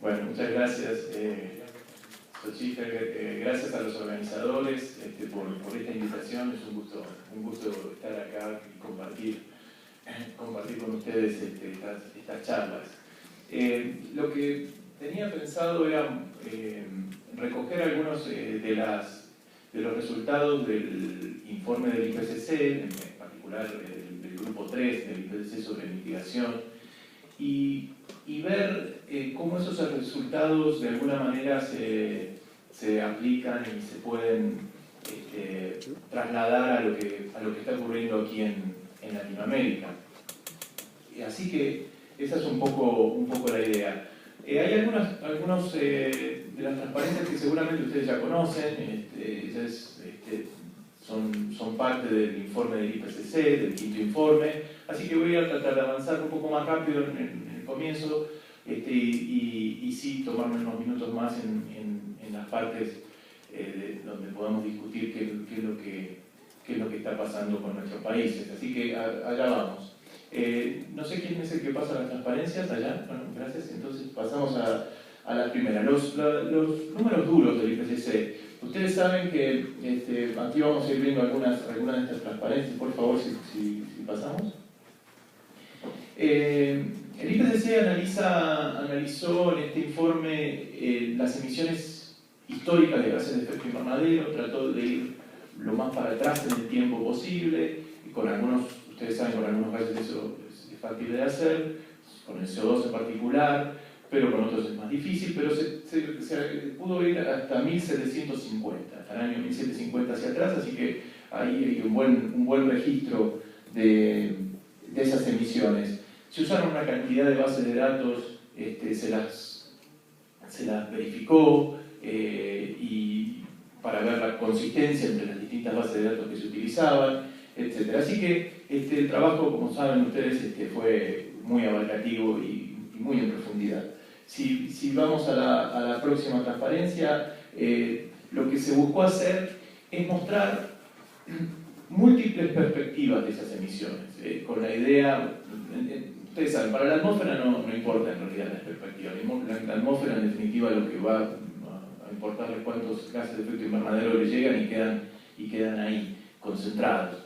Bueno, muchas gracias, Xochitl, gracias a los organizadores por esta invitación. Es un gusto estar acá y compartir con ustedes estas charlas. Lo que tenía pensado era recoger algunos de los resultados del informe del IPCC, en particular del grupo 3 del IPCC sobre mitigación, y ver cómo esos resultados de alguna manera se aplican y se pueden trasladar a lo que está ocurriendo aquí en Latinoamérica. Así que esa es un poco la idea. Hay algunos de las transparencias que seguramente ustedes ya conocen, son parte del informe del IPCC, del quinto informe, así que voy a tratar de avanzar un poco más rápido en el comienzo y sí tomarme unos minutos más en las partes donde podamos discutir qué es lo que está pasando con nuestros países. Así que allá vamos. No sé quién es el que pasa las transparencias allá. Bueno, gracias. Entonces pasamos a la primera. Los números duros del IPCC. Ustedes saben que aquí vamos a ir viendo algunas de estas transparencias. Por favor, si pasamos. El IPCC analizó en este informe las emisiones históricas de gases de efecto invernadero, trató de ir lo más para atrás en el tiempo posible, y con algunos, ustedes saben, con algunos gases eso es factible de hacer, con el CO2 en particular, pero con otros es más difícil, pero se pudo ir hasta 1750, hasta el año 1750 hacia atrás, así que ahí hay un buen registro de esas emisiones. Se usaron una cantidad de bases de datos, se las verificó y para ver la consistencia entre las distintas bases de datos que se utilizaban, etc. Así que el trabajo, como saben ustedes, fue muy abarcativo y muy en profundidad. Si vamos a la próxima transparencia, lo que se buscó hacer es mostrar múltiples perspectivas de esas emisiones, con la idea, ustedes saben, para la atmósfera no importa en realidad las perspectivas, la atmósfera en definitiva lo que va a importar es cuántos gases de efecto invernadero le llegan y quedan ahí, concentrados.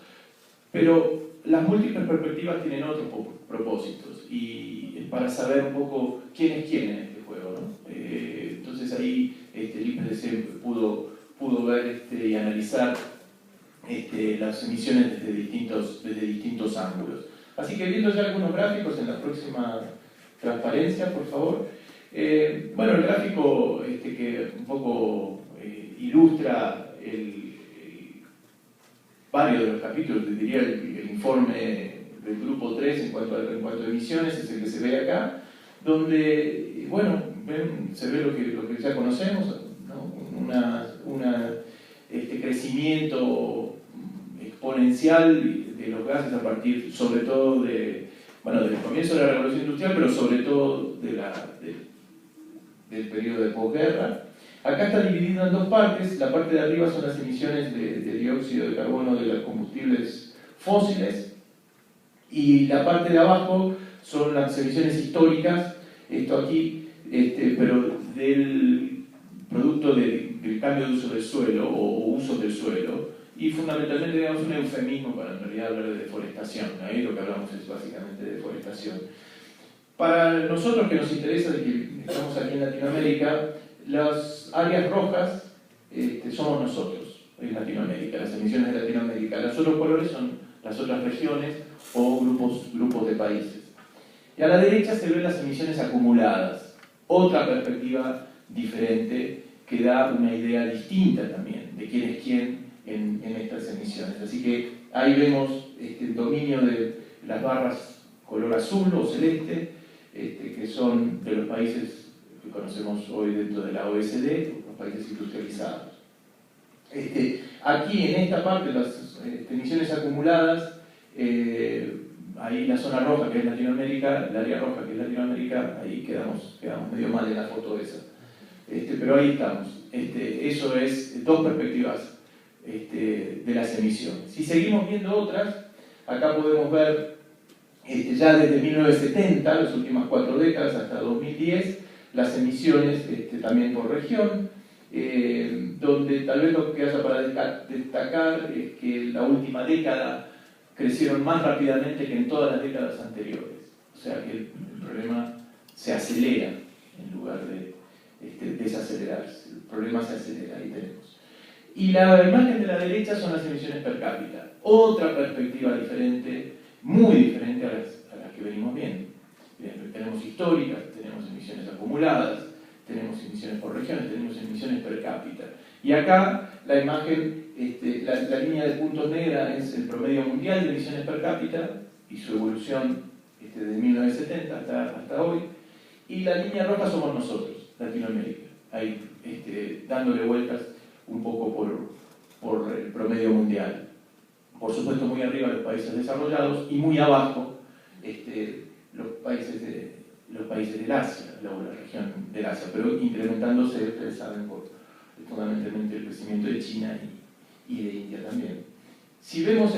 Pero las múltiples perspectivas tienen otros propósitos, y es para saber un poco quién es quién en este juego, ¿no? Entonces ahí el IPCC pudo ver y analizar las emisiones desde distintos ángulos. Así que viendo ya algunos gráficos en la próxima transparencia, por favor. Bueno, el gráfico que un poco ilustra varios de los capítulos, diría el informe del grupo 3 en cuanto a emisiones, es el que se ve acá, donde, bueno, se ve lo que ya conocemos, ¿no? Crecimiento exponencial de los gases a partir, sobre todo, del comienzo de la revolución industrial, pero sobre todo del periodo de posguerra. Acá está dividido en dos partes. La parte de arriba son las emisiones de dióxido de carbono de los combustibles fósiles, y la parte de abajo son las emisiones históricas, esto aquí, pero del producto del cambio de uso del suelo o uso del suelo, y fundamentalmente, digamos, un eufemismo para en realidad hablar de deforestación. Ahí lo que hablamos es básicamente de deforestación. Para nosotros que nos interesa, de que estamos aquí en Latinoamérica, las áreas rojas somos nosotros en Latinoamérica, las emisiones de Latinoamérica. Los otros colores son las otras regiones o grupos de países. Y a la derecha se ven las emisiones acumuladas, otra perspectiva diferente que da una idea distinta también de quién es quién en estas emisiones. Así que ahí vemos el dominio de las barras color azul o celeste, que son de los países que conocemos hoy dentro de la OECD, los países industrializados. Aquí en esta parte, las emisiones acumuladas, ahí la zona roja que es Latinoamérica, el área roja que es Latinoamérica, ahí quedamos medio mal en la foto esa. Pero ahí estamos. Eso es dos perspectivas de las emisiones. Si seguimos viendo otras, acá podemos ver ya desde 1970, las últimas 4 décadas, hasta 2010, las emisiones también por región, donde tal vez lo que haya para destacar es que la última década crecieron más rápidamente que en todas las décadas anteriores. O sea que el problema se acelera en lugar de desacelerarse. El problema se acelera, ahí tenemos. Y la imagen de la derecha son las emisiones per cápita. Otra perspectiva diferente, muy diferente a las que venimos viendo. Bien, tenemos históricas, tenemos emisiones acumuladas, tenemos emisiones por regiones, tenemos emisiones per cápita. Y acá la imagen, la línea de puntos negra es el promedio mundial de emisiones per cápita y su evolución de 1970 hasta hoy. Y la línea roja somos nosotros, Latinoamérica, ahí dándole vueltas un poco por el promedio mundial. Por supuesto, muy arriba los países desarrollados y muy abajo los países del Asia, la región del Asia, pero incrementándose, ustedes saben, por fundamentalmente el crecimiento de China y de India también. Si vemos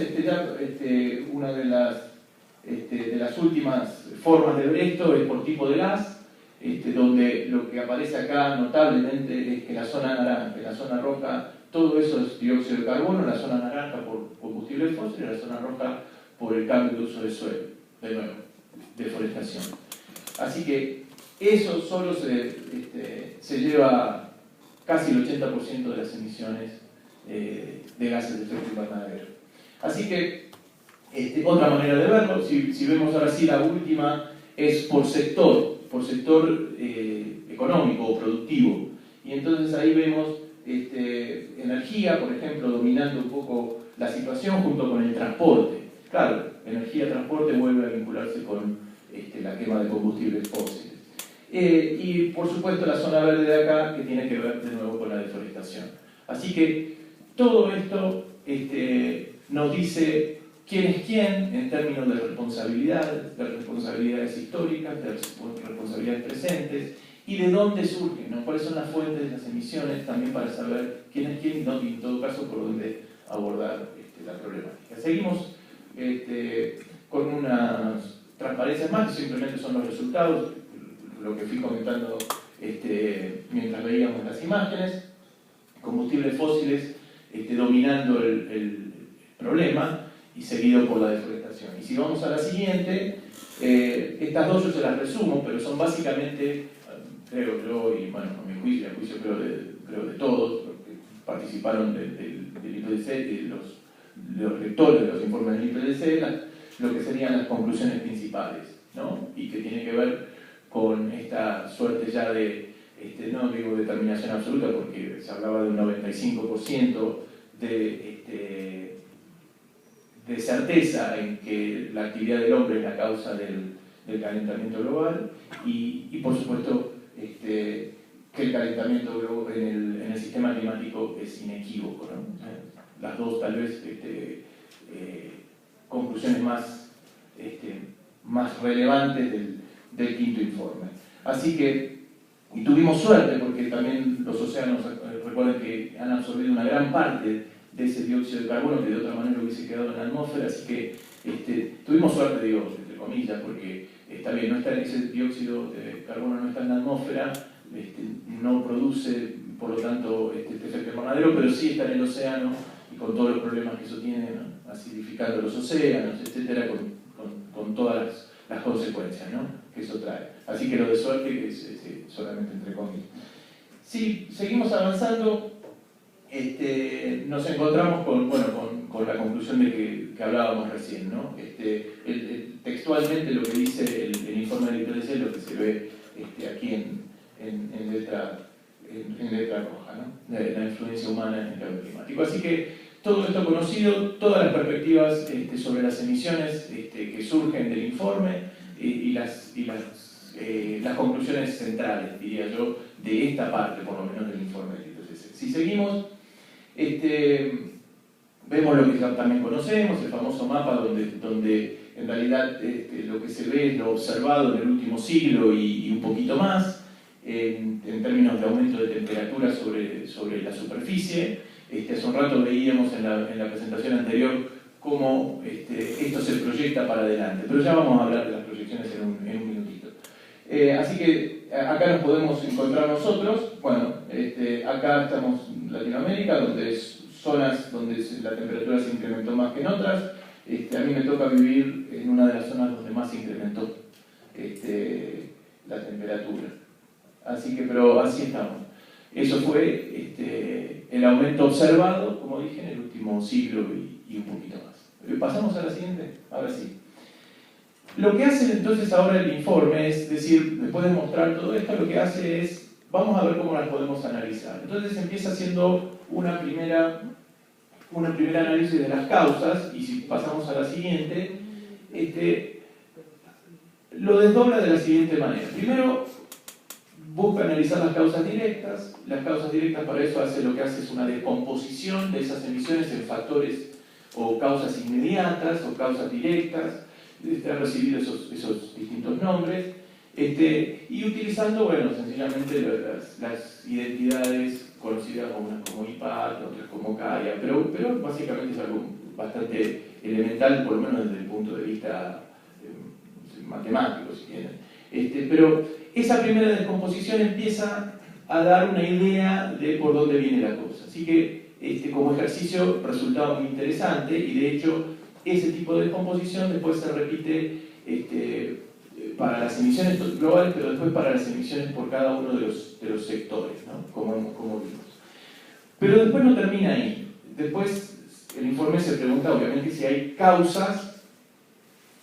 una de las últimas formas de ver esto es por tipo de gas, donde lo que aparece acá notablemente es que la zona naranja, la zona roja, todo eso es dióxido de carbono, la zona naranja por combustibles fósiles, la zona roja por el cambio de uso de suelo, de nuevo, deforestación. Así que eso solo se lleva casi el 80% de las emisiones de gases de efecto invernadero. Así que otra manera de verlo, si vemos ahora sí la última, es por sector económico o productivo. Y entonces ahí vemos energía, por ejemplo, dominando un poco la situación junto con el transporte. Claro, energía, transporte vuelve a vincularse con la quema de combustibles fósiles. Y por supuesto la zona verde de acá, que tiene que ver de nuevo con la deforestación. Así que todo esto nos dice quién es quién en términos de responsabilidades históricas, de responsabilidades presentes, y de dónde surgen, ¿no? Cuáles son las fuentes de las emisiones, también para saber quién es quién y en todo caso por dónde abordar la problemática. Seguimos con unas transparencias más, que simplemente son los resultados, lo que fui comentando mientras veíamos las imágenes. Combustibles fósiles dominando el problema y seguido por la deforestación. Y si vamos a la siguiente, estas dos yo se las resumo, pero son básicamente, creo yo, y bueno, a mi juicio, creo de todos los que participaron del IPCC, de los lectores de los informes del IPCC, lo que serían las conclusiones principales, ¿no? Y que tiene que ver con esta suerte ya de, no digo determinación absoluta, porque se hablaba de un 95% de certeza en que la actividad del hombre es la causa del calentamiento global y por supuesto que el calentamiento global en el sistema climático es inequívoco, ¿no? Las dos tal vez conclusiones más relevantes del quinto informe. Así que, y tuvimos suerte porque también los océanos, recuerden que han absorbido una gran parte de ese dióxido de carbono que de otra manera hubiese quedado en la atmósfera, así que tuvimos suerte, digo, entre comillas, porque está bien, no está, ese dióxido de carbono no está en la atmósfera, no produce, por lo tanto, este efecto invernadero, pero sí está en el océano y con todos los problemas que eso tiene, ¿no? Acidificando los océanos, etcétera, con todas las consecuencias, ¿no? Que eso trae. Así que lo de suerte que es solamente entre comillas. Si seguimos avanzando, nos encontramos con la conclusión de que hablábamos recién, ¿no? Textualmente lo que dice el informe del IPCC, lo que se ve aquí en letra roja, ¿no? La influencia humana en el cambio climático. Así que todo esto conocido, todas las perspectivas sobre las emisiones que surgen del informe y las conclusiones centrales, diría yo, de esta parte, por lo menos del informe del IPCC. Si seguimos, Vemos lo que también conocemos, el famoso mapa donde en realidad lo que se ve es lo observado en el último siglo y un poquito más, en términos de aumento de temperatura sobre la superficie. Hace un rato veíamos en la presentación anterior cómo esto se proyecta para adelante, pero ya vamos a hablar de las proyecciones en un minutito. Así que acá nos podemos encontrar nosotros. Bueno, acá estamos en Latinoamérica, donde es zonas donde la temperatura se incrementó más que en otras. A mí me toca vivir en una de las zonas donde más se incrementó la temperatura. Así que, pero así estamos. Eso fue el aumento observado, como dije, en el último siglo y un poquito más. ¿Pasamos a la siguiente? Ahora sí. Lo que hace entonces ahora el informe es decir, después de mostrar todo esto, lo que hace es, vamos a ver cómo las podemos analizar. Entonces empieza haciendo una primera análisis de las causas, y si pasamos a la siguiente, lo desdobla de la siguiente manera. Primero, busca analizar las causas directas. Las causas directas para eso lo que hace es una descomposición de esas emisiones en factores o causas inmediatas o causas directas. Han recibido esos distintos nombres. Y utilizando, bueno, sencillamente las identidades conocidas unas como IPAT, otras como CAIA, pero básicamente es algo bastante elemental, por lo menos desde el punto de vista matemático, si quieren. Pero esa primera descomposición empieza a dar una idea de por dónde viene la cosa. Así que como ejercicio resultaba muy interesante, y de hecho ese tipo de descomposición después se repite para las emisiones globales, pero después para las emisiones por cada uno de los sectores, ¿no? como vimos. Pero después no termina ahí. Después el informe se pregunta, obviamente, si hay causas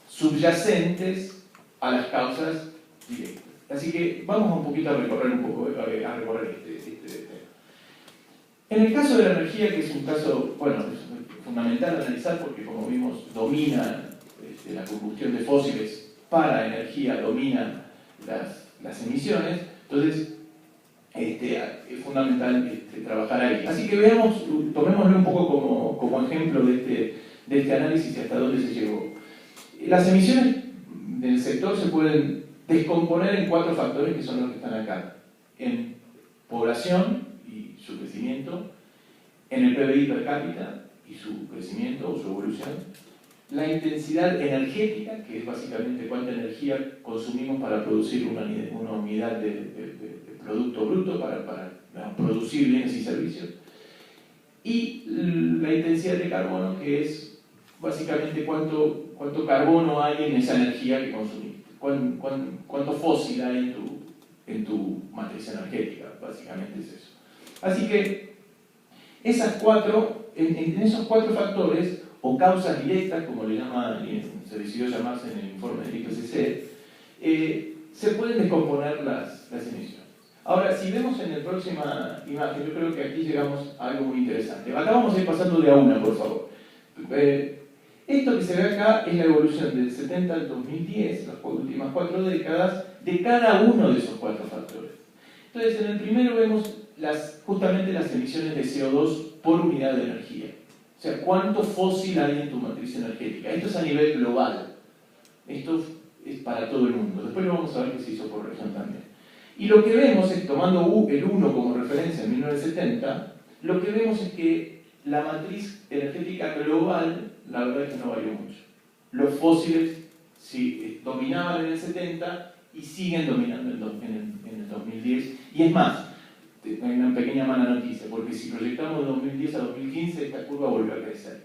subyacentes a las causas directas. Así que vamos un poquito a recorrer este tema. En el caso de la energía, que es un caso, bueno, es fundamental analizar porque, como vimos, domina la combustión de fósiles para energía, domina las emisiones. Entonces, es fundamental trabajar ahí. Así que tomémoslo un poco como ejemplo de este análisis y hasta dónde se llegó. Las emisiones del sector se pueden descomponer en 4 factores que son los que están acá. En población y su crecimiento, en el PBI per cápita y su crecimiento o su evolución, la intensidad energética, que es básicamente cuánta energía consumimos para producir una unidad de producto bruto, para producir bienes y servicios, y la intensidad de carbono, que es básicamente cuánto carbono hay en esa energía que consumiste, cuánto fósil hay en tu matriz energética, básicamente es eso. Así que en esos 4 factores, o causas directas, como se decidió llamarse en el informe del IPCC, se pueden descomponer las emisiones. Ahora, si vemos en la próxima imagen, yo creo que aquí llegamos a algo muy interesante. Acá vamos a ir pasando de a una, por favor. Esto que se ve acá es la evolución del 70 al 2010, las últimas 4 décadas, de cada uno de esos 4 factores. Entonces, en el primero vemos justamente las emisiones de CO2 por unidad de energía. O sea, cuánto fósil hay en tu matriz energética. Esto es a nivel global. Esto es para todo el mundo. Después lo vamos a ver que se hizo por región también. Y lo que vemos es, tomando el 1 como referencia en 1970, lo que vemos es que la matriz energética global, la verdad es que no varió mucho. Los fósiles sí, dominaban en el 70 y siguen dominando en el 2010. Y es más, hay una pequeña mala noticia, porque si proyectamos de 2010 a 2015, esta curva volvió a crecer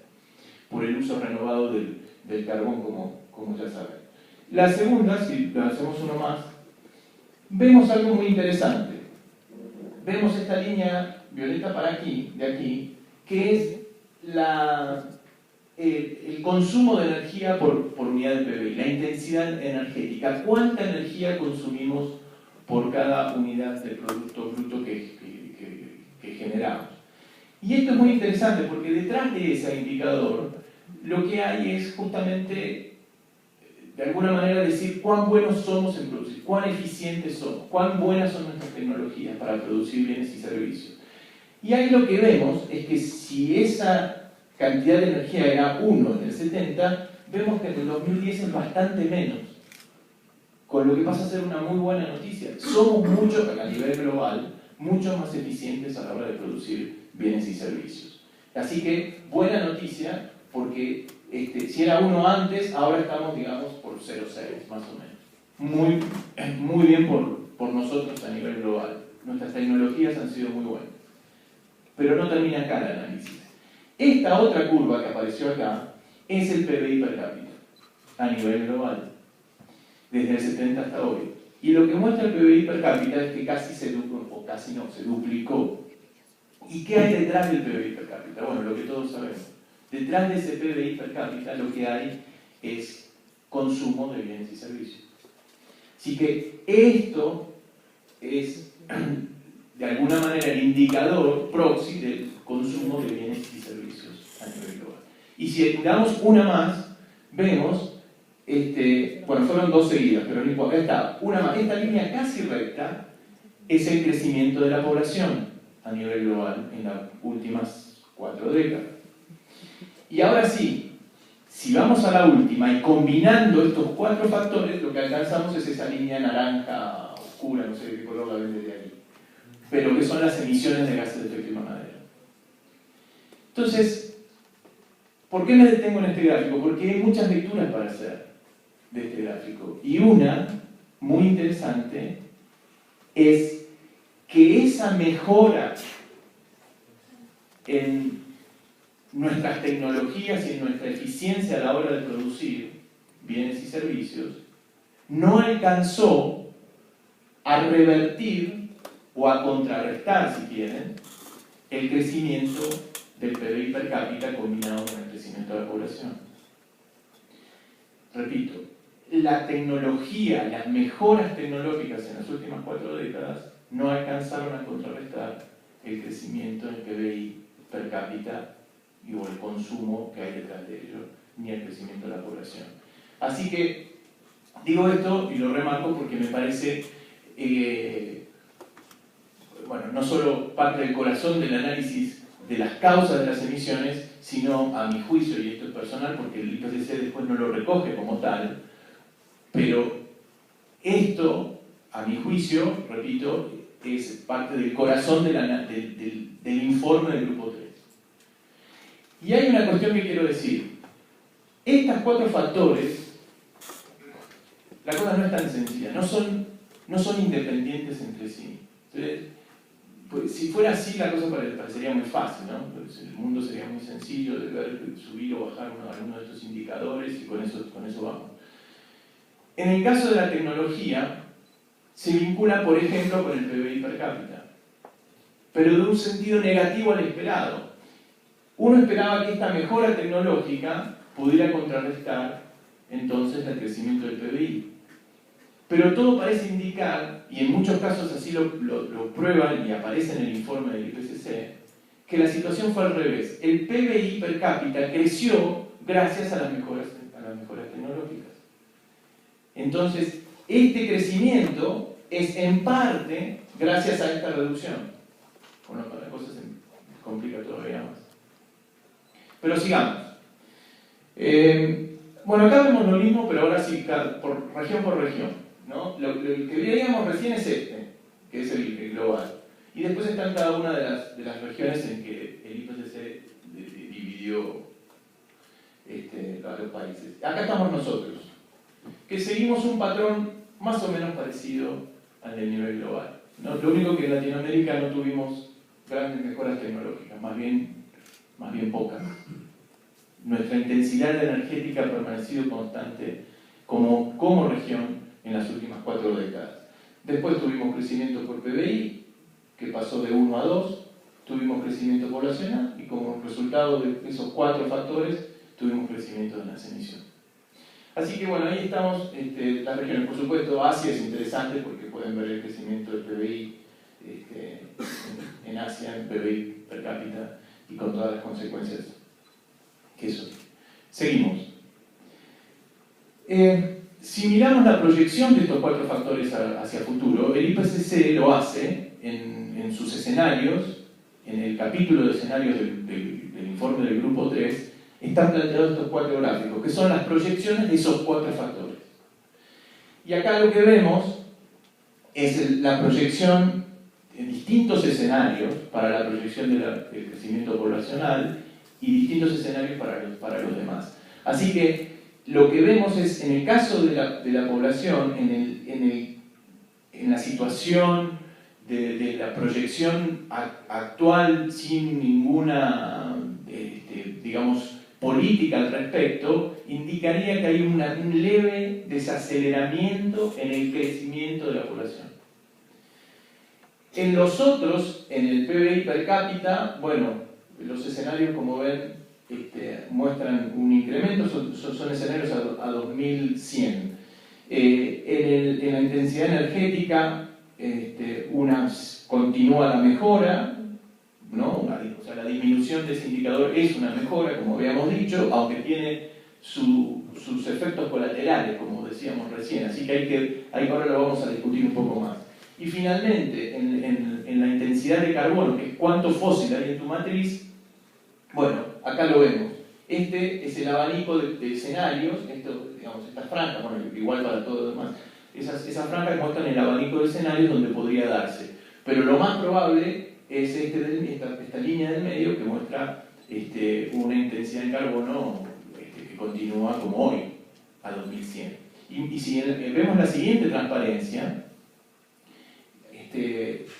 por el uso renovado del carbón, como ya saben. La segunda, si hacemos uno más, vemos algo muy interesante. Vemos esta línea violeta de aquí, que es el consumo de energía por unidad de PBI, la intensidad energética. ¿Cuánta energía consumimos por cada unidad de producto bruto que generamos? Y esto es muy interesante porque detrás de ese indicador lo que hay es justamente, de alguna manera, decir cuán buenos somos en producir, cuán eficientes somos, cuán buenas son nuestras tecnologías para producir bienes y servicios. Y ahí lo que vemos es que si esa cantidad de energía era 1 en el 70, vemos que en el 2010 es bastante menos. Con lo que pasa a ser una muy buena noticia. Somos mucho, a nivel global, mucho más eficientes a la hora de producir bienes y servicios. Así que, buena noticia, porque si era 1 antes, ahora estamos, digamos, por 0,6, más o menos. Muy bien por nosotros a nivel global. Nuestras tecnologías han sido muy buenas. Pero no termina acá el análisis. Esta otra curva que apareció acá es el PBI per cápita, a nivel global, desde el 70 hasta hoy. Y lo que muestra el PBI per cápita es que casi se duplicó, o casi no, se duplicó. ¿Y qué hay detrás del PBI per cápita? Bueno, lo que todos sabemos. Detrás de ese PBI per cápita lo que hay es consumo de bienes y servicios. Así que esto es, de alguna manera, el indicador proxy del consumo de bienes y servicios a nivel global. Y si damos una más, vemos, bueno, fueron 2 seguidas, pero no importa, acá está, una más. Esta línea casi recta es el crecimiento de la población a nivel global en las últimas 4 décadas. Y ahora sí, si vamos a la última y combinando estos 4 factores, lo que alcanzamos es esa línea naranja oscura, no sé de qué color la ven desde ahí, pero que son las emisiones de gases de efecto invernadero. Entonces, ¿por qué me detengo en este gráfico? Porque hay muchas lecturas para hacer de este gráfico. Y una, muy interesante, es que esa mejora en nuestras tecnologías y en nuestra eficiencia a la hora de producir bienes y servicios no alcanzó a revertir o a contrarrestar, si quieren, el crecimiento del PBI per cápita combinado con el crecimiento de la población. Repito, la tecnología, las mejoras tecnológicas en las últimas 4 décadas no alcanzaron a contrarrestar el crecimiento del PBI per cápita o el consumo que hay detrás de ello, ni el crecimiento de la población. Así que digo esto y lo remarco porque me parece, bueno, no solo parte del corazón del análisis de las causas de las emisiones, sino a mi juicio, y esto es personal porque el IPCC después no lo recoge como tal, pero esto, a mi juicio, repito, es parte del corazón del informe del grupo 3. Y hay una cuestión que quiero decir. Estas 4 factores, la cosa no es tan sencilla, no son independientes entre sí. Entonces, pues, si fuera así, la cosa parecería muy fácil, ¿no? Pues el mundo sería muy sencillo de ver, subir o bajar alguno de estos indicadores y con eso vamos. En el caso de la tecnología, se vincula, por ejemplo, con el PBI per cápita, pero de un sentido negativo al esperado. Uno esperaba que esta mejora tecnológica pudiera contrarrestar entonces el crecimiento del PBI. Pero todo parece indicar, y en muchos casos así lo prueban y aparece en el informe del IPCC, que la situación fue al revés. El PBI per cápita creció gracias a las mejoras tecnológicas. Entonces, este crecimiento es en parte gracias a esta reducción. Bueno, la cosa se complica todavía más. Pero sigamos. Bueno, acá vemos lo mismo, pero ahora sí, por región. ¿No? Lo que veíamos recién es que es el global. Y después están cada una de las regiones en que el IPCC dividió a los países. Acá estamos nosotros, que seguimos un patrón más o menos parecido al del nivel global, ¿no? Lo único que en Latinoamérica no tuvimos grandes mejoras tecnológicas, más bien pocas. Nuestra intensidad energética ha permanecido constante como región en las últimas 4 décadas. Después tuvimos crecimiento por PBI, que pasó de 1 a 2, tuvimos crecimiento poblacional y como resultado de esos 4 factores tuvimos crecimiento de las emisiones. Así que bueno, ahí estamos las regiones. Por supuesto, Asia es interesante porque pueden ver el crecimiento del PBI en Asia, en PBI per cápita y con todas las consecuencias que eso tiene. Seguimos. Si miramos la proyección de estos 4 factores hacia futuro, el IPCC lo hace en sus escenarios en el capítulo de escenarios del informe del grupo 3, están planteados estos 4 gráficos, que son las proyecciones de esos 4 factores. Y acá lo que vemos es la proyección en distintos escenarios para la proyección del crecimiento poblacional y distintos escenarios para los demás. Así que lo que vemos es, en el caso de la población, en la situación de la proyección actual sin ninguna, digamos, política al respecto, indicaría que hay un leve desaceleramiento en el crecimiento de la población. En los otros, en el PBI per cápita, bueno, los escenarios, como ven, muestran un incremento, son escenarios a 2100. En la intensidad energética, continúa la mejora, ¿no? O sea, la disminución de ese indicador es una mejora, como habíamos dicho, aunque tiene sus efectos colaterales, como decíamos recién, así que ahora lo vamos a discutir un poco más. Y finalmente, en la intensidad de carbono, que es cuánto fósil hay en tu matriz, bueno, acá lo vemos. Este es el abanico de escenarios, estas franjas, bueno, igual para todo lo demás. Esas franjas muestran el abanico de escenarios donde podría darse. Pero lo más probable es esta línea del medio que muestra una intensidad en carbono que continúa como hoy, a 2100. Y si vemos la siguiente transparencia,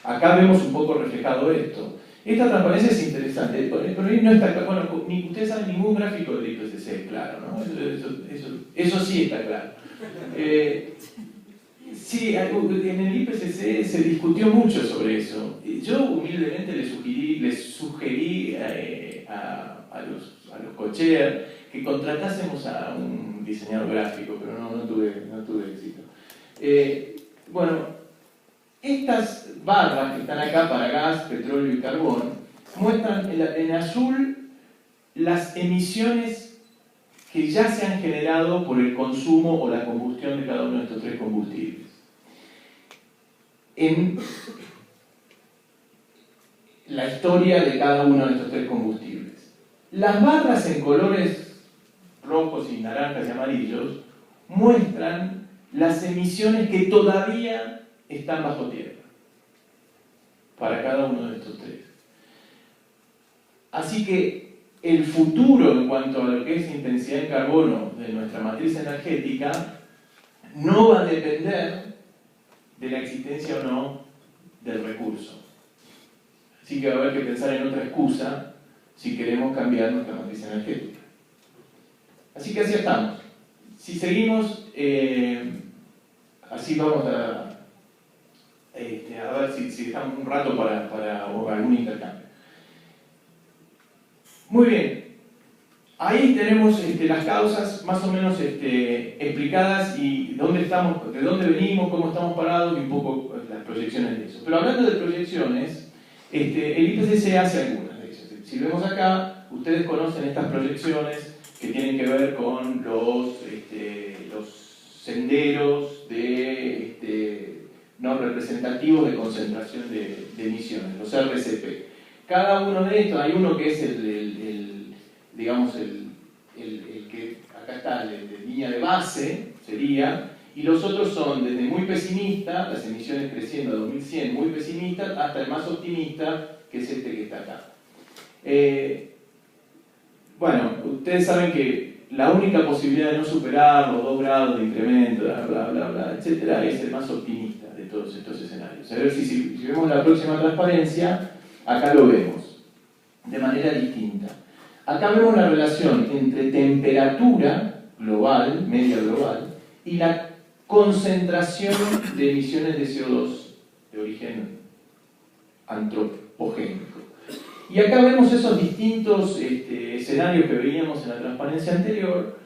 acá vemos un poco reflejado esto. Esta transparencia es interesante, pero ahí no está claro. Bueno, ustedes saben, ningún gráfico del IPCC es claro, ¿no? Eso sí está claro. Sí, en el IPCC se discutió mucho sobre eso. Yo humildemente les sugerí a los cochear que contratásemos a un diseñador gráfico, pero no tuve éxito. Bueno, estas barras que están acá para gas, petróleo y carbón muestran en azul las emisiones que ya se han generado por el consumo o la combustión de cada uno de estos 3 combustibles. En la historia de cada uno de estos 3 combustibles. Las barras en colores rojos y naranjas y amarillos muestran las emisiones que todavía están bajo tierra para cada uno de estos 3. Así que el futuro en cuanto a lo que es intensidad en carbono de nuestra matriz energética no va a depender de la existencia o no del recurso. Así que va a haber que pensar en otra excusa si queremos cambiar nuestra matriz energética. Así que así estamos. Si seguimos, así vamos a ver si dejamos un rato para algún intercambio. Muy bien, ahí tenemos las causas más o menos explicadas y dónde estamos, de dónde venimos, cómo estamos parados y un poco las proyecciones de eso. Pero hablando de proyecciones, el IPCC hace algunas de ellas. Si vemos acá, ustedes conocen estas proyecciones que tienen que ver con los senderos no representativos de concentración de emisiones, los RCP. Cada uno de estos, hay uno que es digamos el que acá está de línea de base, sería, y los otros son desde muy pesimista, las emisiones creciendo a 2100, muy pesimista, hasta el más optimista, que es este que está acá. Bueno, ustedes saben que la única posibilidad de no superar los 2 grados de incremento, etcétera, es el más optimista de todos estos escenarios. A ver si vemos la próxima transparencia, acá lo vemos de manera distinta. Acá vemos la relación entre temperatura global, media global, y la concentración de emisiones de CO2 de origen antropogénico. Y acá vemos esos distintos escenarios que veíamos en la transparencia anterior,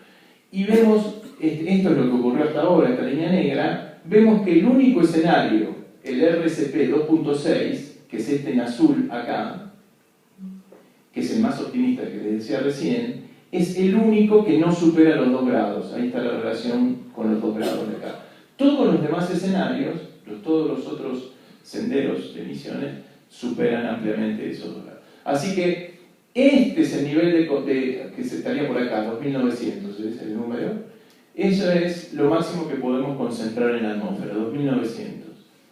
y vemos, esto es lo que ocurrió hasta ahora, esta línea negra, vemos que el único escenario, el RCP 2.6, que es en azul acá, que es el más optimista que les decía recién, es el único que no supera los 2 grados. Ahí está la relación con los 2 grados de acá. Todos los demás escenarios, todos los otros senderos de emisiones, superan ampliamente esos 2 grados. Así que este es el nivel que se estaría por acá, 2900, es el número. Eso es lo máximo que podemos concentrar en la atmósfera, 2900.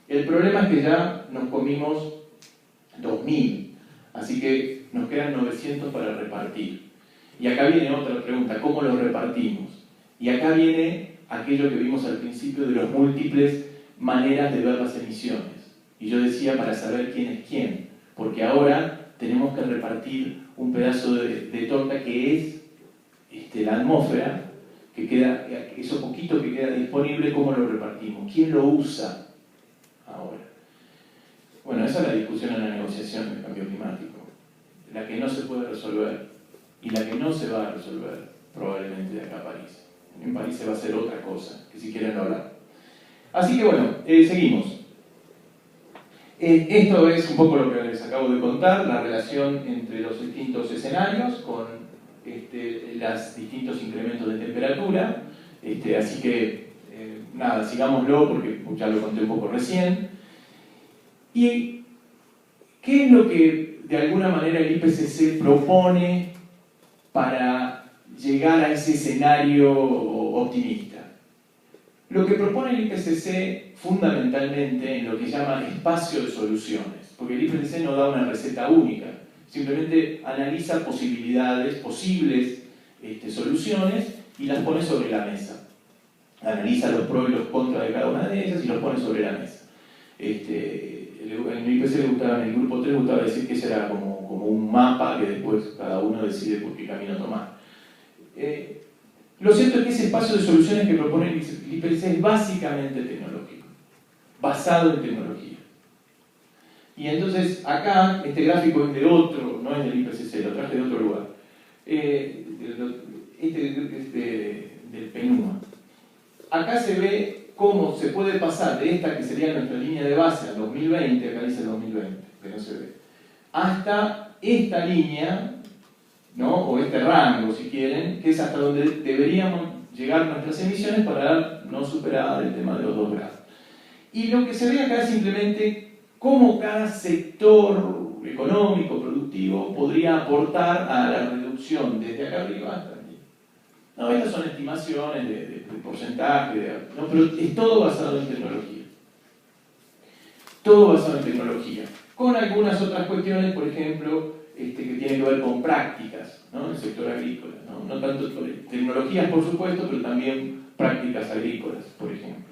El problema es que ya nos comimos 2000, así que nos quedan 900 para repartir. Y acá viene otra pregunta, ¿cómo los repartimos? Y acá viene aquello que vimos al principio de las múltiples maneras de ver las emisiones. Y yo decía para saber quién es quién, porque ahora tenemos que repartir un pedazo de torta que es la atmósfera, que queda, eso poquito que queda disponible, ¿cómo lo repartimos? ¿Quién lo usa ahora? Bueno, esa es la discusión en la negociación del cambio climático, la que no se puede resolver y la que no se va a resolver probablemente de acá a París. En París se va a hacer otra cosa, que si quieren hablar. Así que bueno, seguimos. Esto es un poco lo que les acabo de contar, la relación entre los distintos escenarios con los distintos incrementos de temperatura. Así que, nada, sigámoslo porque ya lo conté un poco recién. ¿Y qué es lo que de alguna manera el IPCC propone para llegar a ese escenario optimista? Lo que propone el IPCC fundamentalmente en lo que llama espacio de soluciones, porque el IPCC no da una receta única, simplemente analiza posibilidades, posibles soluciones y las pone sobre la mesa. Analiza los pros y los contras de cada una de ellas y los pone sobre la mesa. En el IPCC en el grupo 3 le gustaba decir que ese era como un mapa que después cada uno decide por qué camino tomar. Lo cierto es que ese espacio de soluciones que propone el IPCC es básicamente tecnológico, basado en tecnología. Y entonces acá, este gráfico es de otro, no es del IPCC, lo traje de otro lugar. Del PNUMA. Acá se ve cómo se puede pasar de esta que sería nuestra línea de base al 2020, acá dice 2020, que no se ve, hasta esta línea, ¿no? O este rango, si quieren, que es hasta donde deberíamos llegar nuestras emisiones para no superar el tema de los 2 grados. Y lo que se ve acá es simplemente cómo cada sector económico, productivo, podría aportar a la reducción desde acá arriba hasta aquí. No, estas son estimaciones de porcentaje, no, pero es todo basado en tecnología. Todo basado en tecnología. Con algunas otras cuestiones, por ejemplo, que tienen que ver con prácticas, ¿no? En el sector agrícola, ¿no? No tanto tecnologías, por supuesto, pero también prácticas agrícolas, por ejemplo.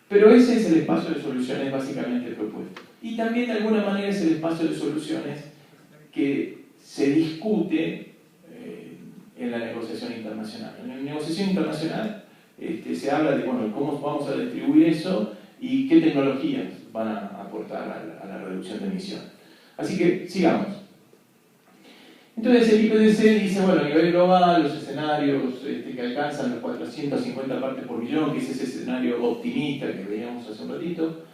Pero ese es el espacio de soluciones básicamente propuesto. Y también de alguna manera es el espacio de soluciones que se discute en la negociación internacional. En la negociación internacional se habla de cómo vamos a distribuir eso y qué tecnologías van a aportar a la reducción de emisiones. Así que sigamos. Entonces el IPCC dice, bueno, a nivel global, los escenarios que alcanzan los 450 partes por millón, que es ese escenario optimista que veíamos hace un ratito,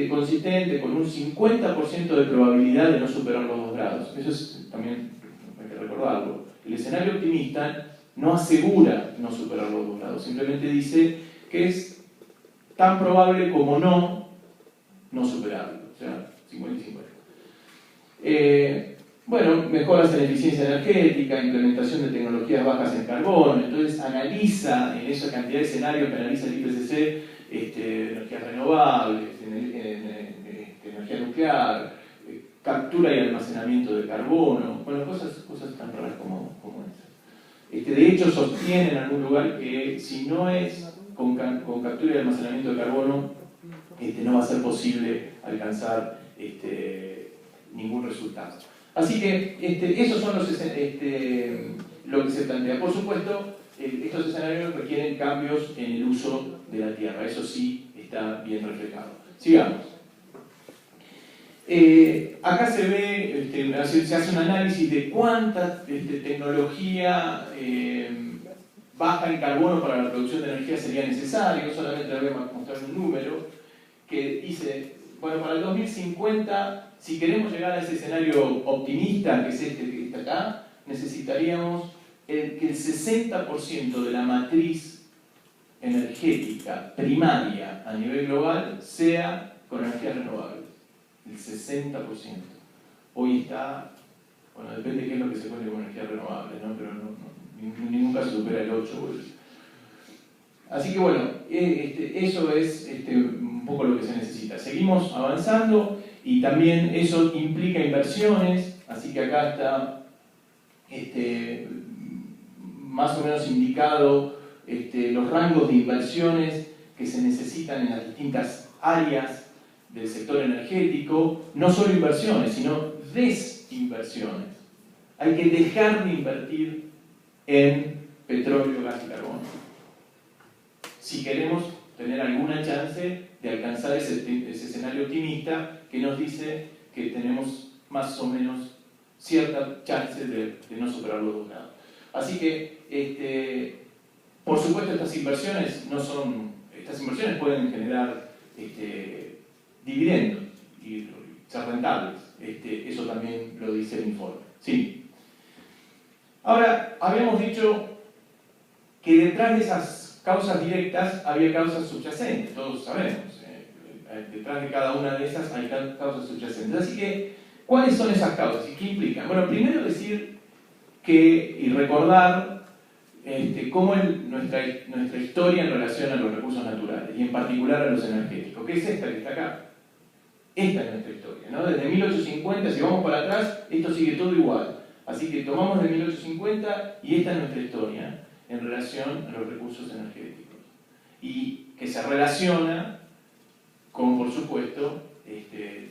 consistente con un 50% de probabilidad de no superar los 2 grados. Eso es, también hay que recordarlo. El escenario optimista no asegura no superar los 2 grados, simplemente dice que es tan probable como no superarlo, o sea, 50 y 50. Bueno, mejoras en eficiencia energética, implementación de tecnologías bajas en carbono, entonces analiza en esa cantidad de escenarios que analiza el IPCC, energías renovables, energía nuclear, captura y almacenamiento de carbono, bueno, cosas tan raras como esas. De hecho, sostiene en algún lugar que si no es con captura y almacenamiento de carbono, no va a ser posible alcanzar ningún resultado. Así que esos son lo que se plantea. Por supuesto, estos escenarios requieren cambios en el uso de la Tierra, eso sí está bien reflejado. Sigamos. Acá se ve, se hace un análisis de cuánta tecnología baja en carbono para la producción de energía sería necesario. Solamente les voy a mostrar un número que dice, bueno, para el 2050, si queremos llegar a ese escenario optimista, que es que está acá, necesitaríamos que el 60% de la matriz energética primaria a nivel global sea con energías renovables. El 60%. Hoy está Bueno, depende de qué es lo que se cuente como energía renovable, ¿no? Pero en ningún caso supera el 8. Así que bueno, eso es un poco lo que se necesita. Seguimos avanzando y también eso implica inversiones, así que acá está más o menos indicado los rangos de inversiones que se necesitan en las distintas áreas del sector energético, no solo inversiones, sino desinversiones. Hay que dejar de invertir en petróleo, gas y carbono, si queremos tener alguna chance de alcanzar ese escenario optimista que nos dice que tenemos más o menos cierta chance de no superar los 2 grados. Así que, por supuesto, estas inversiones pueden generar dividendos y ser rentables. Eso también lo dice el informe. Sí. Ahora, habíamos dicho que detrás de esas causas directas había causas subyacentes, todos sabemos. Detrás de cada una de esas hay causas subyacentes. Así que, ¿cuáles son esas causas y qué implican? Bueno, primero decir y recordar cómo es nuestra historia en relación a los recursos naturales y en particular a los energéticos, que es esta que está acá. Esta es nuestra historia, ¿no? Desde 1850, si vamos para atrás, esto sigue todo igual. Así que tomamos de 1850 y esta es nuestra historia en relación a los recursos energéticos. Y que se relaciona con, por supuesto,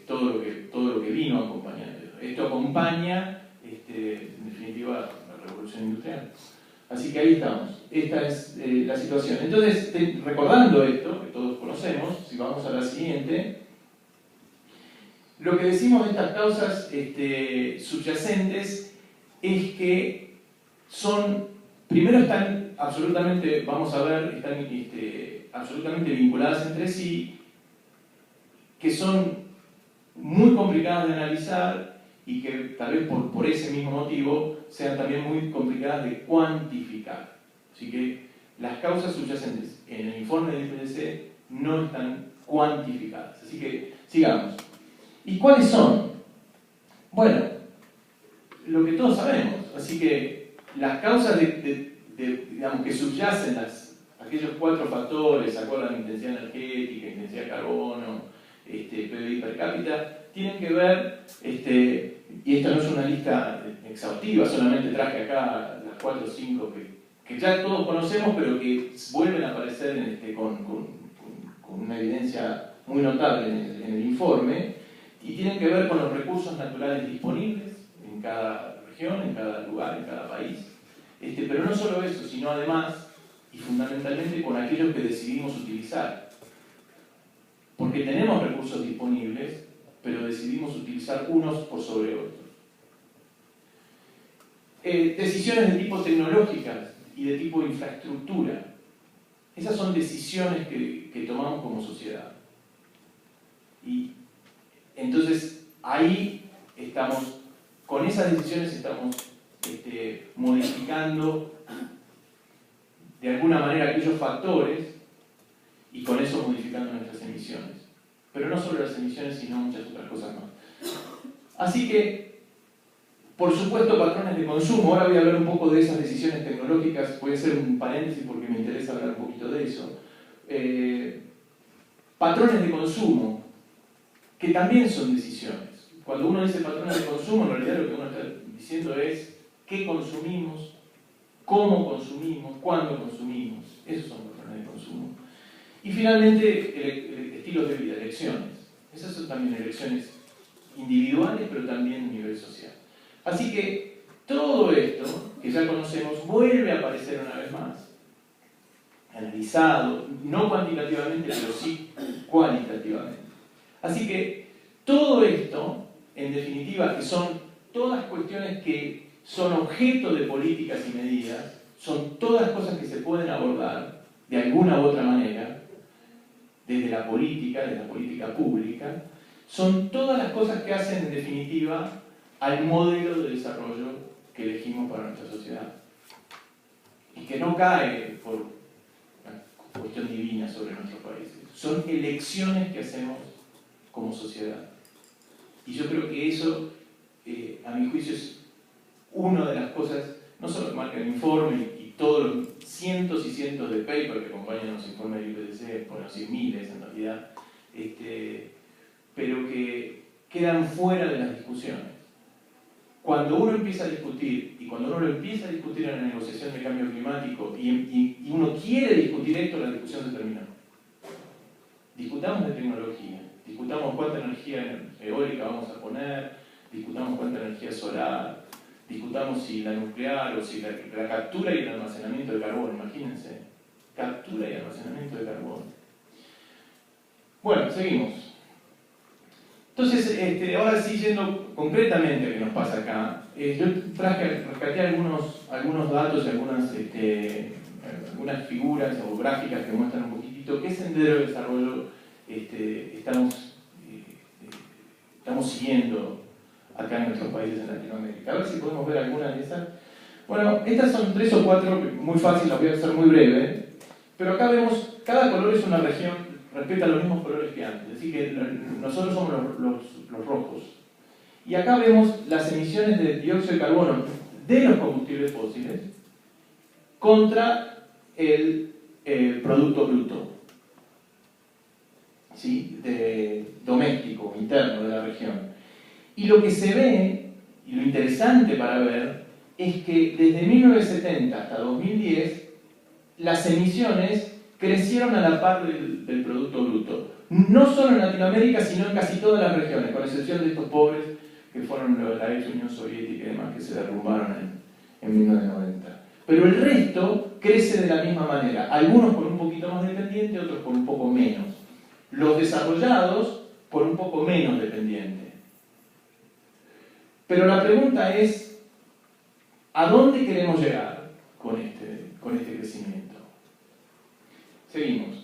todo lo que vino acompañando. Esto acompaña, en definitiva, la revolución industrial. Así que ahí estamos. Esta es la situación. Entonces, recordando esto, que todos conocemos, si vamos a la siguiente, lo que decimos de estas causas subyacentes es que primero están absolutamente, vamos a ver, están absolutamente vinculadas entre sí, que son muy complicadas de analizar y que tal vez por ese mismo motivo sean también muy complicadas de cuantificar. Así que las causas subyacentes en el informe del IPCC no están cuantificadas. Así que sigamos. ¿Y cuáles son? Bueno, lo que todos sabemos. Así que las causas digamos, que subyacen aquellos 4 factores, ¿se acuerdan? Intensidad energética, intensidad de carbono, PBI per cápita, tienen que ver, y esta no es una lista exhaustiva, solamente traje acá las 4 o 5 que ya todos conocemos, pero que vuelven a aparecer con una evidencia muy notable en el informe, y tienen que ver con los recursos naturales disponibles en cada región, en cada lugar, en cada país. Pero no solo eso, sino además, y fundamentalmente, con aquellos que decidimos utilizar. Porque tenemos recursos disponibles, pero decidimos utilizar unos por sobre otros. Decisiones de tipo tecnológicas y de tipo infraestructura. Esas son decisiones que tomamos como sociedad. Y entonces, ahí estamos, con esas decisiones estamos modificando de alguna manera aquellos factores y con eso modificando nuestras emisiones. Pero no solo las emisiones, sino muchas otras cosas más. Así que, por supuesto, patrones de consumo. Ahora voy a hablar un poco de esas decisiones tecnológicas. Voy a hacer un paréntesis porque me interesa hablar un poquito de eso. Patrones de consumo, que también son decisiones. Cuando uno dice patrones de consumo, en realidad lo que uno está diciendo es qué consumimos, cómo consumimos, cuándo consumimos. Esos son patrones de consumo. Y finalmente, estilos de vida, elecciones. Esas son también elecciones individuales, pero también a nivel social. Así que todo esto que ya conocemos vuelve a aparecer una vez más, analizado, no cuantitativamente, pero sí cualitativamente. Así que todo esto, en definitiva, que son todas cuestiones que son objeto de políticas y medidas, son todas cosas que se pueden abordar de alguna u otra manera, desde la política pública, son todas las cosas que hacen, en definitiva, al modelo de desarrollo que elegimos para nuestra sociedad. Y que no cae por una cuestión divina sobre nuestros países. Son elecciones que hacemos como sociedad. Y yo creo que eso, a mi juicio, es una de las cosas, no solo que marca el informe y todos los cientos y cientos de papers que acompañan los informes del IPCC, por no decir miles en realidad, pero que quedan fuera de las discusiones. Cuando uno empieza a discutir, y cuando uno lo empieza a discutir en la negociación de cambio climático, y uno quiere discutir esto, la discusión se terminó. Discutamos de tecnología, discutamos cuánta energía eólica vamos a poner, discutamos cuánta energía solar, discutamos si la nuclear o si la captura y el almacenamiento de carbono, imagínense, captura y almacenamiento de carbono. Bueno, seguimos. Entonces, ahora sí, yendo concretamente a qué nos pasa acá, yo rescaté algunos datos y algunas figuras o gráficas que muestran un poquitito qué sendero de desarrollo estamos siguiendo acá en nuestros países en Latinoamérica. A ver si podemos ver alguna de esas. Bueno, estas son 3 o 4, muy fácil, las voy a hacer muy breve, pero acá vemos, cada color es una región, respeta los mismos colores que antes, así que nosotros somos los rojos. Y acá vemos las emisiones de dióxido de carbono de los combustibles fósiles contra el producto bruto, ¿sí? Doméstico, interno de la región. Y lo que se ve, y lo interesante para ver, es que desde 1970 hasta 2010 las emisiones crecieron a la par del Producto Bruto. No solo en Latinoamérica, sino en casi todas las regiones, con excepción de estos pobres que fueron la ex Unión Soviética y demás, que se derrumbaron en 1990. Pero el resto crece de la misma manera, algunos por un poquito más dependiente, otros por un poco menos. Los desarrollados por un poco menos dependiente. Pero la pregunta es, ¿a dónde queremos llegar con este crecimiento? Seguimos.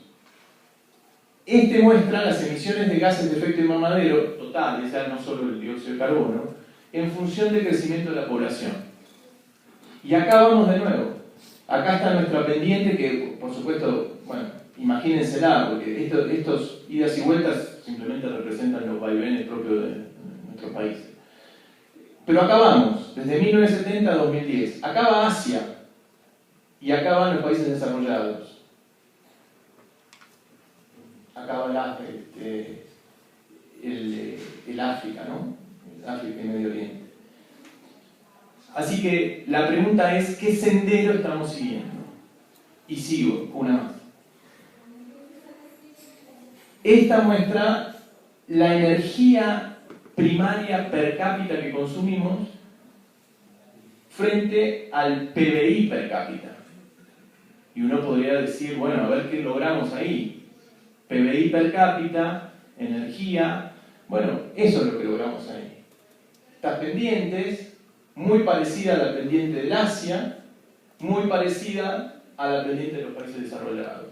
Muestra las emisiones de gases de efecto invernadero totales, ya no solo el dióxido de carbono, en función del crecimiento de la población. Y acá vamos de nuevo. Acá está nuestra pendiente que, por supuesto, bueno, imagínensela, porque estos idas y vueltas simplemente representan los vaivenes propios de nuestro país. Pero acá vamos, desde 1970 a 2010. Acá va Asia y acá van los países desarrollados. Acá va el África, ¿no? El África y Medio Oriente. Así que la pregunta es, ¿qué sendero estamos siguiendo? Y sigo, una más. Esta muestra la energía primaria per cápita que consumimos frente al PBI per cápita. Y uno podría decir, bueno, a ver qué logramos ahí. PBI per cápita, energía, bueno, eso es lo que logramos ahí. Estas pendientes, muy parecida a la pendiente del Asia, muy parecida a la pendiente de los países desarrollados.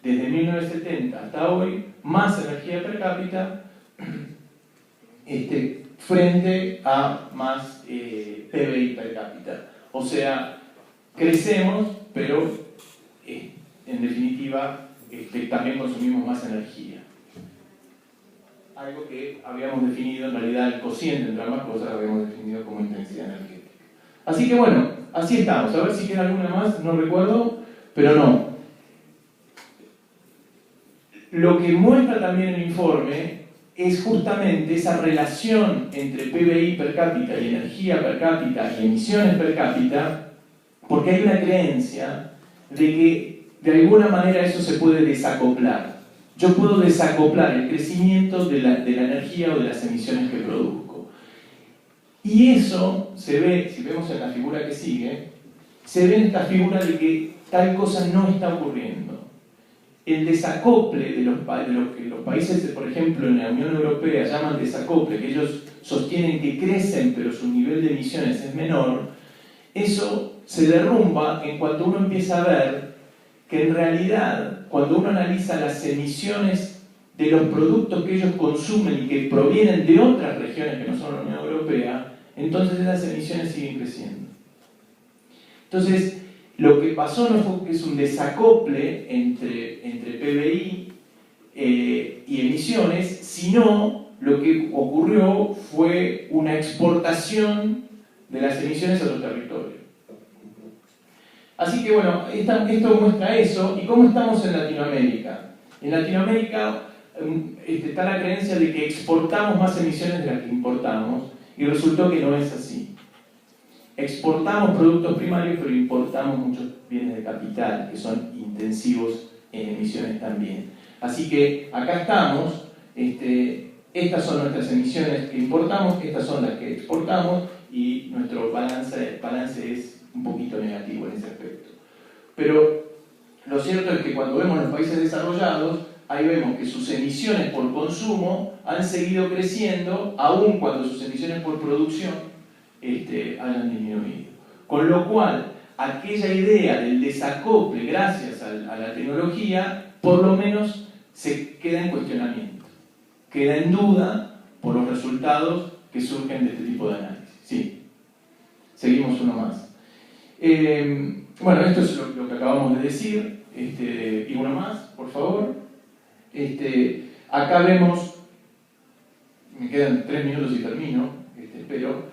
Desde 1970 hasta hoy, más energía per cápita frente a más PBI per cápita. O sea, crecemos, pero en definitiva también consumimos más energía. Algo que habíamos definido, en realidad el cociente entre ambas cosas, lo habíamos definido como intensidad energética. Así que bueno, así estamos. A ver si queda alguna más, no recuerdo, pero no. Lo que muestra también el informe es justamente esa relación entre PBI per cápita y energía per cápita y emisiones per cápita, porque hay una creencia de que de alguna manera eso se puede desacoplar. Yo puedo desacoplar el crecimiento de la energía o de las emisiones que produzco. Y eso se ve, si vemos en la figura que sigue, se ve en esta figura de que tal cosa no está ocurriendo. El desacople de lo que los países, por ejemplo, en la Unión Europea llaman desacople, que ellos sostienen que crecen pero su nivel de emisiones es menor, eso se derrumba en cuanto uno empieza a ver que en realidad, cuando uno analiza las emisiones de los productos que ellos consumen y que provienen de otras regiones que no son la Unión Europea, entonces esas emisiones siguen creciendo. Entonces, lo que pasó no fue que es un desacople entre PBI y emisiones, sino lo que ocurrió fue una exportación de las emisiones a otro territorio. Así que bueno, esto muestra eso. ¿Y cómo estamos en Latinoamérica? En Latinoamérica está la creencia de que exportamos más emisiones de las que importamos, y resultó que no es así. Exportamos productos primarios, pero importamos muchos bienes de capital, que son intensivos en emisiones también. Así que acá estamos, estas son nuestras emisiones que importamos, estas son las que exportamos, y nuestro balance es un poquito negativo en ese aspecto. Pero lo cierto es que cuando vemos los países desarrollados, ahí vemos que sus emisiones por consumo han seguido creciendo, aun cuando sus emisiones por producción hayan disminuido. Con lo cual, aquella idea del desacople gracias a la tecnología, por lo menos se queda en cuestionamiento, queda en duda por los resultados que surgen de este tipo de análisis. Sí, seguimos uno más. Bueno, esto es lo que acabamos de decir, y uno más, por favor. Acá vemos, me quedan 3 minutos y termino, espero.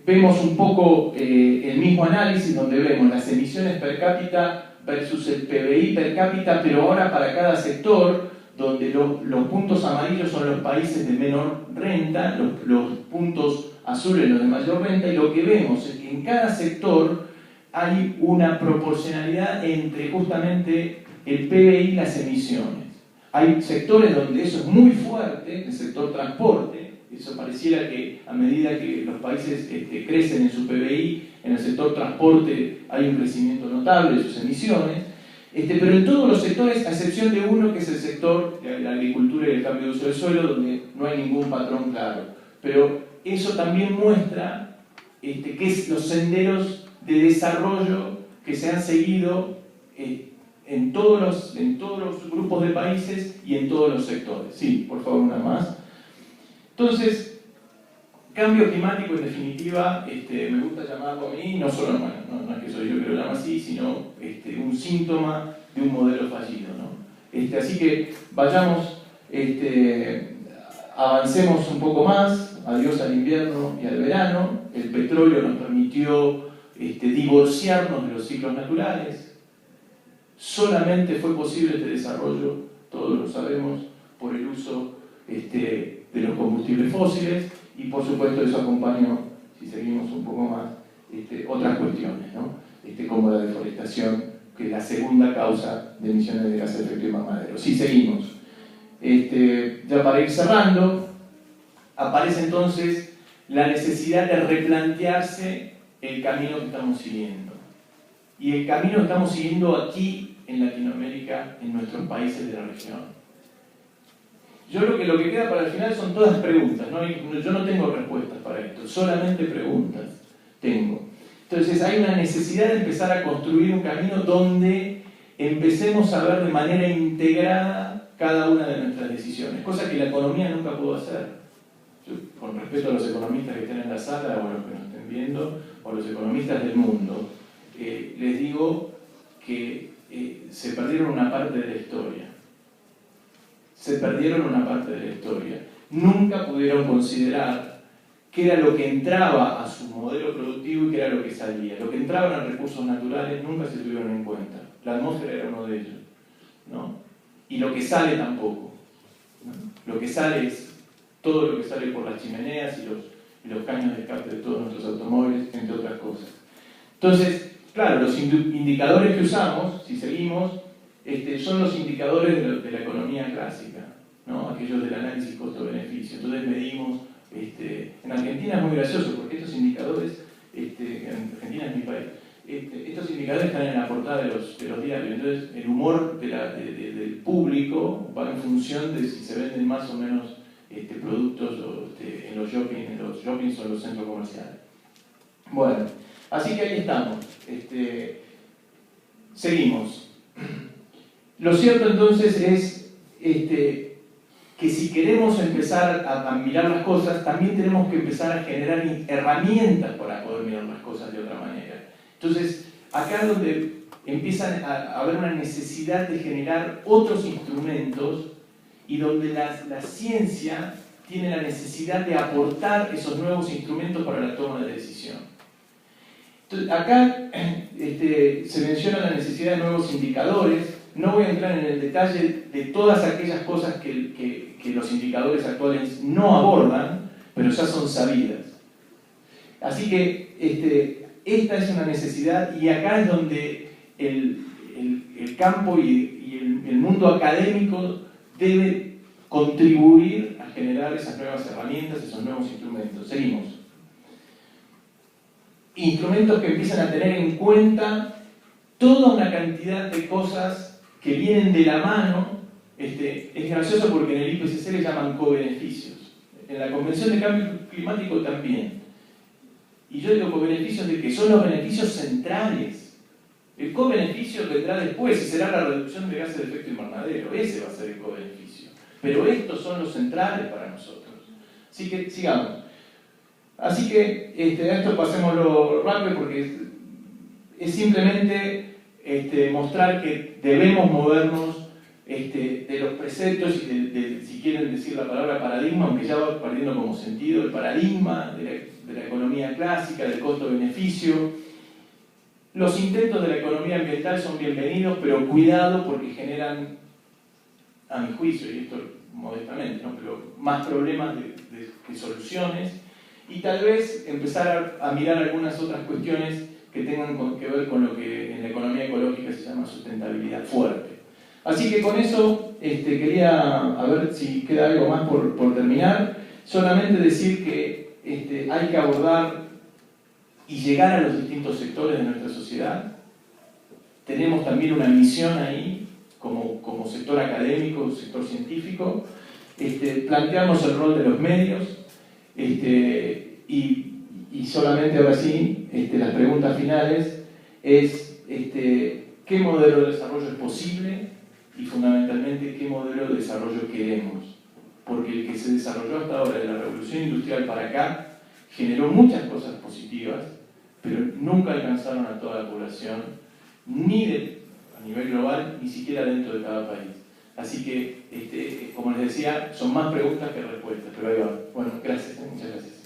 Vemos un poco el mismo análisis donde vemos las emisiones per cápita versus el PBI per cápita, pero ahora para cada sector, donde los puntos amarillos son los países de menor renta, los puntos azules los de mayor renta, y lo que vemos es que en cada sector hay una proporcionalidad entre justamente el PBI y las emisiones. Hay sectores donde eso es muy fuerte, el sector transporte. Eso pareciera que a medida que los países crecen en su PBI, en el sector transporte hay un crecimiento notable de sus emisiones, pero en todos los sectores, a excepción de uno, que es el sector de la agricultura y el cambio de uso del suelo, donde no hay ningún patrón claro. Pero eso también muestra que es los senderos de desarrollo que se han seguido en todos los grupos de países y en todos los sectores. Sí, por favor, una más. Entonces, cambio climático, en definitiva, me gusta llamarlo a mí, no solo, bueno, no es que soy yo que lo llamo así, sino un síntoma de un modelo fallido, ¿no? Así que vayamos, avancemos un poco más, adiós al invierno y al verano. El petróleo nos permitió divorciarnos de los ciclos naturales. Solamente fue posible este desarrollo, todos lo sabemos, por el uso de los combustibles fósiles, y por supuesto eso acompañó, si seguimos un poco más, otras cuestiones, ¿no? Como la deforestación, que es la segunda causa de emisiones de gases de efecto invernadero. Si seguimos, ya para ir cerrando, aparece entonces la necesidad de replantearse el camino que estamos siguiendo. Y el camino que estamos siguiendo aquí en Latinoamérica, en nuestros países de la región. Yo creo que lo que queda para el final son todas preguntas, ¿no? Yo no tengo respuestas para esto, solamente preguntas tengo. Entonces hay una necesidad de empezar a construir un camino donde empecemos a ver de manera integrada cada una de nuestras decisiones, cosa que la economía nunca pudo hacer. Yo, con respeto a los economistas que estén en la sala o a los que nos estén viendo, o a los economistas del mundo, les digo que se perdieron una parte de la historia. Se perdieron una parte de la historia. Nunca pudieron considerar qué era lo que entraba a su modelo productivo y qué era lo que salía. Lo que entraba eran recursos naturales, nunca se tuvieron en cuenta. La atmósfera era uno de ellos, ¿no? Y lo que sale tampoco, ¿no? Lo que sale es todo lo que sale por las chimeneas y los caños de escape de todos nuestros automóviles, entre otras cosas. Entonces, claro, los indicadores que usamos, si seguimos, son los indicadores de la economía clásica, ¿no? Aquellos del análisis costo-beneficio. Entonces medimos, en Argentina es muy gracioso porque estos indicadores, Argentina es mi país, estos indicadores están en la portada de los diarios. Entonces el humor del público va en función de si se venden más o menos productos en los shoppings o en los centros comerciales. Bueno, así que ahí estamos. Seguimos. Lo cierto entonces es que si queremos empezar a mirar las cosas, también tenemos que empezar a generar herramientas para poder mirar las cosas de otra manera. Entonces, acá es donde empiezan a haber una necesidad de generar otros instrumentos y donde la ciencia tiene la necesidad de aportar esos nuevos instrumentos para la toma de decisión. Entonces, acá se menciona la necesidad de nuevos indicadores. No voy a entrar en el detalle de todas aquellas cosas que los indicadores actuales no abordan, pero ya son sabidas. Así que esta es una necesidad, y acá es donde el campo y el mundo académico debe contribuir a generar esas nuevas herramientas, esos nuevos instrumentos. Seguimos. Instrumentos que empiezan a tener en cuenta toda una cantidad de cosas que vienen de la mano. Es gracioso porque en el IPCC le llaman co-beneficios. En la Convención de Cambio Climático también. Y yo digo co-beneficios de que son los beneficios centrales. El co-beneficio vendrá después y será la reducción de gases de efecto invernadero. Ese va a ser el co-beneficio. Pero estos son los centrales para nosotros. Así que sigamos. Así que a esto pasémoslo rápido porque es simplemente mostrar que debemos movernos de los preceptos y si quieren decir la palabra paradigma, aunque ya va perdiendo como sentido, el paradigma de la economía clásica, del costo-beneficio. Los intentos de la economía ambiental son bienvenidos, pero cuidado porque generan, a mi juicio, y esto modestamente, ¿no?, pero más problemas que soluciones, y tal vez empezar a mirar algunas otras cuestiones que tengan que ver con lo que en la economía ecológica se llama sustentabilidad fuerte. Así que con eso quería a ver si queda algo más por terminar. Solamente decir que hay que abordar y llegar a los distintos sectores de nuestra sociedad. Tenemos también una misión ahí, como sector académico, sector científico, plantearnos el rol de los medios, y solamente ahora sí, las preguntas finales es ¿qué modelo de desarrollo es posible? Y fundamentalmente, ¿qué modelo de desarrollo queremos? Porque el que se desarrolló hasta ahora, de la revolución industrial para acá, generó muchas cosas positivas, pero nunca alcanzaron a toda la población, ni a nivel global, ni siquiera dentro de cada país. Así que, como les decía, son más preguntas que respuestas, pero ahí va. Bueno, gracias, muchas gracias.